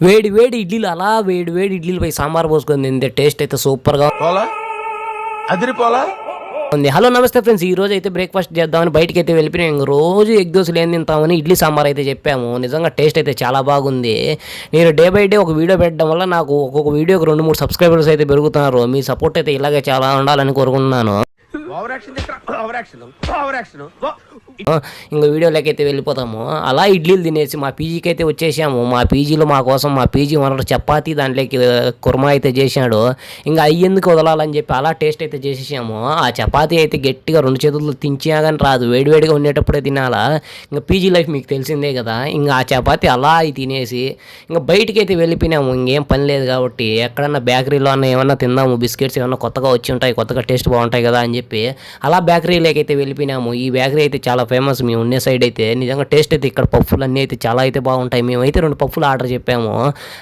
వేడి వేడి ఇడ్లీలు అలా వేడి వేడి ఇడ్లీలు పై సాంబార్ పోసుకొని తింటే టేస్ట్ అయితే సూపర్గా ఉంది. హలో నమస్తే ఫ్రెండ్స్, ఈ రోజు అయితే బ్రేక్ఫాస్ట్ చేద్దామని బయటకి అయితే వెళ్ళిపోయినాం. రోజు ఎగ్ దోశలు ఏం తింటామని ఇడ్లీ సాంబార్ అయితే చెప్పాము. నిజంగా టేస్ట్ అయితే చాలా బాగుంది. నేను డే బై డే ఒక వీడియో పెట్టడం వల్ల నాకు ఒక్కొక్క వీడియోకి 2-3 సబ్స్క్రైబర్స్ అయితే పెరుగుతున్నారు. మీ సపోర్ట్ అయితే ఇలాగే చాలా ఉండాలని కోరుకుంటున్నాను. ఇంకా వీడియోలోకి అయితే వెళ్ళిపోతాము. అలా ఇడ్లీలు తినేసి మా పీజీకి అయితే వచ్చేసాము. మా పీజీలో మా కోసం మా పీజీ ఓనర్ చపాతీ దాంట్లోకి కుర్మా అయితే చేశాడు. ఇంకా అయ్యేందుకు వదలాలని చెప్పి అలా టేస్ట్ అయితే చేసేసాము. ఆ చపాతీ అయితే గట్టిగా 2 చేతులు తించినా కానీ రాదు, వేడివేడిగా ఉండేటప్పుడే తినాలా. ఇంకా పీజీ లైఫ్ మీకు తెలిసిందే కదా. ఇంకా ఆ చపాతీ అలా తినేసి ఇంకా బయటికి అయితే వెళ్ళిపోయినాము. ఇంకేం పని లేదు కాబట్టి ఎక్కడన్నా బేకరీలో అన్న ఏమన్నా తిందాము, బిస్కెట్స్ ఏమన్నా కొత్తగా వచ్చి ఉంటాయి, కొత్తగా టేస్ట్ బాగుంటాయి కదా అని చెప్పి అలా బేకరీలోకి అయితే వెళ్ళిపోయినాము. ఈ బేకరీ అయితే చాలా ఫేమస్ మేము ఉండే సైడ్ అయితే. నిజంగా టేస్ట్ అయితే ఇక్కడ పప్పులు అన్నీ అయితే చాలా అయితే బాగుంటాయి. మేమైతే 2 పప్పులు ఆర్డర్ చెప్పాము.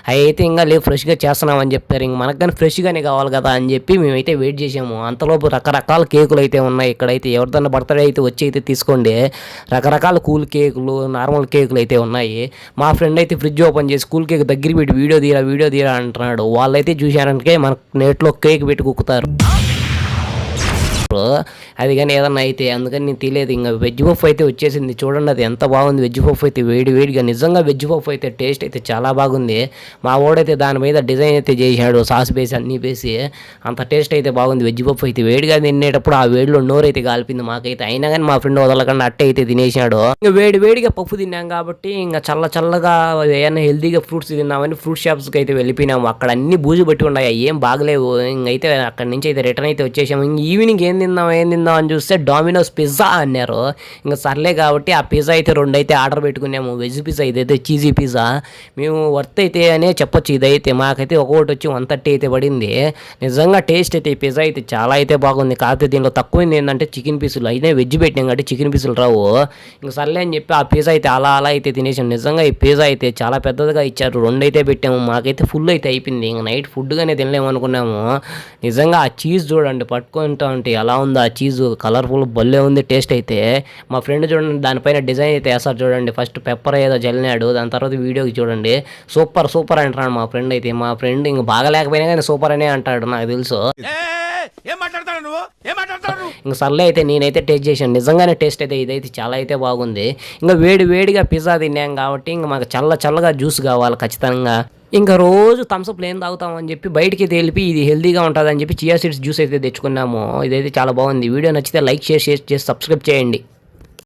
అవి అయితే ఇంకా లేవు, ఫ్రెష్గా చేస్తున్నామని చెప్తారు. ఇంక మనకు కానీ ఫ్రెష్గానే కావాలి కదా అని చెప్పి మేమైతే వెయిట్ చేసాము. అంతలోపు రకరకాల కేకులు అయితే ఉన్నాయి. ఇక్కడైతే ఎవరిదన్నా బర్త్డే అయితే వచ్చి అయితే తీసుకోండి. రకరకాల కూల్ కేకులు, నార్మల్ కేకులు అయితే ఉన్నాయి. మా ఫ్రెండ్ అయితే ఫ్రిడ్జ్ ఓపెన్ చేసి కూల్ కేక్ దగ్గర పెట్టి వీడియో తీరా అంటున్నాడు. వాళ్ళైతే చూశారంటే మనకు నెట్లో కేక్ పెట్టి కుక్కుతారు. అది కానీ ఏదన్నా అయితే అందుకని నేను తెలియదు. ఇంకా వెజ్ పఫ్ అయితే వచ్చేసింది. చూడండి అది ఎంత బాగుంది. వెజ్ పఫ్ అయితే వేడిగా నిజంగా వెజ్ పఫ్ అయితే టేస్ట్ అయితే చాలా బాగుంది. మా వాడైతే దాని మీద డిజైన్ అయితే చేశాడు, సాస్ వేసి అన్నీ వేసి. అంత టేస్ట్ అయితే బాగుంది. వెజ్ పఫ్ అయితే వేడిగా తినేటప్పుడు ఆ వేడిలో నోరైతే కాల్పింది మాకైతే. అయినా కానీ మా ఫ్రెండ్ వదలకుండా అట్టే అయితే తినేసాడు. ఇంకా వేడిగా పప్పు తిన్నాం కాబట్టి ఇంకా చల్లగా ఏమైనా హెల్తీగా ఫ్రూట్స్ తిన్నామని ఫ్రూట్ షాప్స్కి అయితే వెళ్ళిపోయినాము. అక్కడ అన్ని బూజు పట్టి ఉన్నాయి, ఏం బాగలేవు. ఇంకైతే అక్కడి నుంచి అయితే రిటర్న్ అయితే వచ్చేసాము. ఇంక ఈవినింగ్ ఏం తిందాం అని చూస్తే డామినోస్ పిజ్జా అన్నారు. ఇంకా సర్లే కాబట్టి ఆ పిజ్జా అయితే 2 అయితే ఆర్డర్ పెట్టుకున్నాము. వెజ్ పిజ్జా, ఇదైతే చీజీ పిజ్జా. మేము వర్త్ అయితే అనే చెప్పొచ్చు. ఇదైతే మాకైతే ఒక్కొక్కటి వచ్చి 130 అయితే పడింది. నిజంగా టేస్ట్ అయితే ఈ పిజ్జా అయితే చాలా అయితే బాగుంది. కాకపోతే దీనిలో తక్కువైంది ఏంటంటే చికెన్ పీసులు. అయినా వెజ్ పెట్టినాం కాబట్టి చికెన్ పీసులు రావు. ఇంకా సర్లే అని చెప్పి ఆ పిజ్జా అయితే అలా అయితే తినేసాం. నిజంగా ఈ పిజ్జా అయితే చాలా పెద్దదిగా ఇచ్చారు. 2 అయితే పెట్టాము. మాకైతే ఫుల్ అయితే అయిపోయింది. ఇంకా నైట్ ఫుడ్గానే తినలేము అనుకున్నాము. నిజంగా ఆ చీజ్ చూడండి, పట్టుకుంటా ఉంటే ఎలా ఉందో ఆ చీజు. కలర్ఫుల్ భలే ఉంది టేస్ట్ అయితే. మా ఫ్రెండ్ చూడండి దానిపైన డిజైన్ అయితే వేస్తారు చూడండి. ఫస్ట్ పెప్పర్ ఏదో జల్లినాడు, దాని తర్వాత వీడియోకి చూడండి సూపర్ అంటాడు మా ఫ్రెండ్ అయితే. మా ఫ్రెండ్ ఇంక బాగా లేకపోయినా కానీ సూపర్ అనే అంటాడు, నాకు తెలుసు. ఇంక సర్లే అయితే నేనైతే టేస్ట్ చేశాను. నిజంగానే టేస్ట్ అయితే ఇదైతే చాలా అయితే బాగుంది. ఇంకా వేడిగా పిజ్జా తిన్నాం కాబట్టి ఇంకా మాకు చల్లగా జ్యూస్ కావాలి ఖచ్చితంగా. ఇంకా రోజు థమ్స్అప్ ఏం తాగుతామని చెప్పి బయటికి తెలిపి ఇది హెల్తీగా ఉంటుందని చెప్పి చియా సీడ్స్ జ్యూస్ అయితే తెచ్చుకున్నాము. ఇదైతే చాలా బాగుంది. వీడియో నచ్చితే లైక్, షేర్ చేసి సబ్స్క్రైబ్ చేయండి.